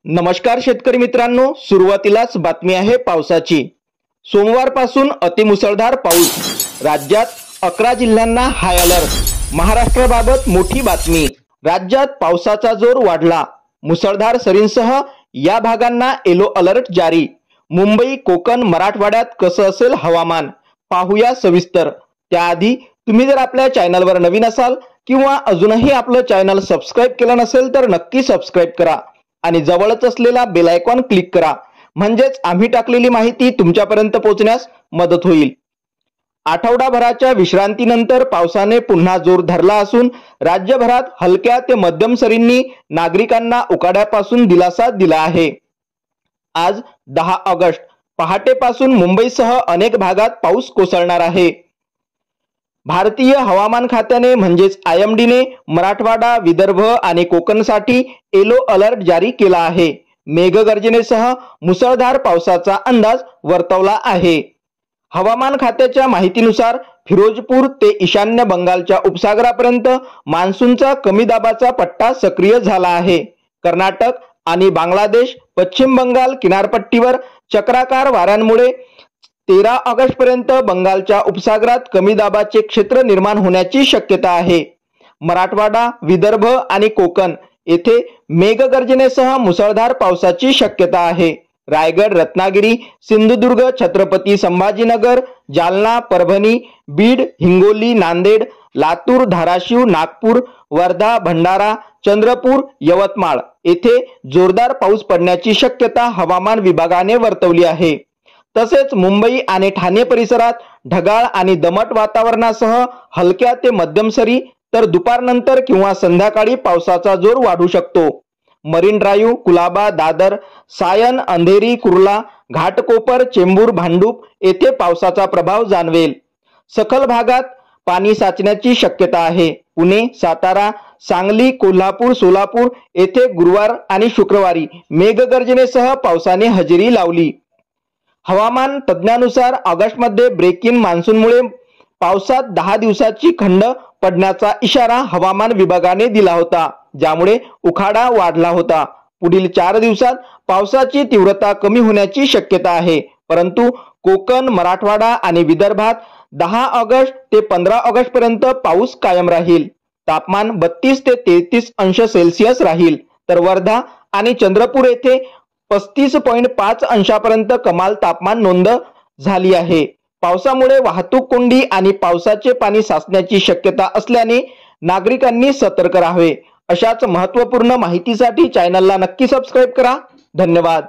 नमस्कार शेतकरी मित्रांनो, सुरुवातीलाच बातमी आहे पावसाची। सोमवारपासून अतिमुसळधार पाऊस, राज्यात 11 जिल्ह्यांना हाय अलर्ट। महाराष्ट्राबाबत मोठी बातमी, राज्यात पावसाचा जोर वाढला, मुसळधार सरींसह या भागांना येलो अलर्ट जारी। मुंबई, कोकण, मराठवाड्यात कसं असेल हवामान पाहूया सविस्तर। त्याआधी तुम्ही जर आपल्या चॅनलवर नवीन असाल किंवा अजूनही आपलं चॅनल सबस्क्राइब केलं नसेल तर नक्की सबस्क्राइब करा आणि जवळच असलेला बेल आयकॉन क्लिक करा, म्हणजेच आम्ही टाकलेली माहिती तुमच्यापर्यंत पोहोचण्यास मदत होईल। आठवडाभराच्या विश्रांतीनंतर पावसाने पुन्हा जोर धरला असून राज्यभरात हलक्या ते मध्यम सरींनी नागरिकांना उकाड्यापासून दिलासा दिला आहे। आज 10 ऑगस्ट पहाटेपासून मुंबईसह अनेक भागात पाऊस कोसळणार आहे। भारतीय हवामान खात्याने म्हणजेच IMD ने मराठवाडा, विदर्भ आणि कोकणसाठी येलो अलर्ट जारी केला आहे। मेघगर्जनेसह मुसळधार पावसाचा अंदाज वर्तवला आहे। हवामान खात्याच्या माहितीनुसार फिरोजपूर ते ईशान्य बंगालच्या उपसागरापर्यंत मान्सूनचा कमी दाबाचा पट्टा सक्रिय झाला आहे। कर्नाटक आणि बांगलादेश, पश्चिम बंगाल किनारपट्टीवर चक्राकार वाऱ्यांमुळे 13 ऑगस्ट पर्यंत बंगालच्या उपसागरात कमी दाबाचे क्षेत्र निर्माण होण्याची शक्यता आहे। मराठवाडा, विदर्भ आणि कोकण येथे मेघगर्जनेसह मुसळधार पावसाची शक्यता आहे। रायगड, रत्नागिरी, सिंधुदुर्ग, छत्रपती संभाजीनगर, जालना, परभणी, बीड, हिंगोली, नांदेड, लातूर, धाराशिव, नागपूर, वर्धा, भंडारा, चंद्रपूर, यवतमाळ येथे जोरदार पाऊस पडण्याची शक्यता हवामान विभागाने वर्तवली आहे। तसेच मुंबई आणि ठाणे परिसरात ढगाळ आणि दमट वातावरणासह हलक्या ते मध्यम सरी, तर दुपारनंतर किंवा संध्याकाळी पावसाचा जोर वाढू शकतो। मरीन ड्राईव्ह, कुलाबा, दादर, सायन, अंधेरी, कुर्ला, घाटकोपर, चेंबूर, भांडूप येथे पावसाचा प्रभाव जाणवेल। सखल भागात पाणी साचण्याची शक्यता आहे। पुणे, सातारा, सांगली, कोल्हापूर, सोलापूर येथे गुरुवार आणि शुक्रवारी मेघगर्जनेसह पावसाने हजेरी लावली। हवामान तज्ञानुसार ऑगस्टमध्ये ब्रेक इन मान्सूनमुळे पावसात 10 दिवसाची खंड पडण्याचा इशारा हवामान विभागाने दिला होता, ज्यामुळे उखाडा वाढला होता। पुढील 4 दिवसात पावसाची तीव्रता कमी होण्याची शक्यता आहे, परंतु कोकण, मराठवाडा आणि विदर्भात 10 ऑगस्ट ते 15 ऑगस्ट पर्यंत पाऊस कायम राहील। तापमान 32 ते 33 अंश सेल्सिअस राहील, तर वर्धा आणि चंद्रपूर येथे 35.5 अंशापर्यंत कमाल तापमान नोंद झाली आहे। पावसामुळे वाहतूक कोंडी आणि पावसाचे पाणी साचण्याची शक्यता असल्याने नागरिकांनी सतर्क राहावे। अशाच महत्त्वपूर्ण माहितीसाठी चॅनलला नक्की सबस्क्राइब करा। धन्यवाद।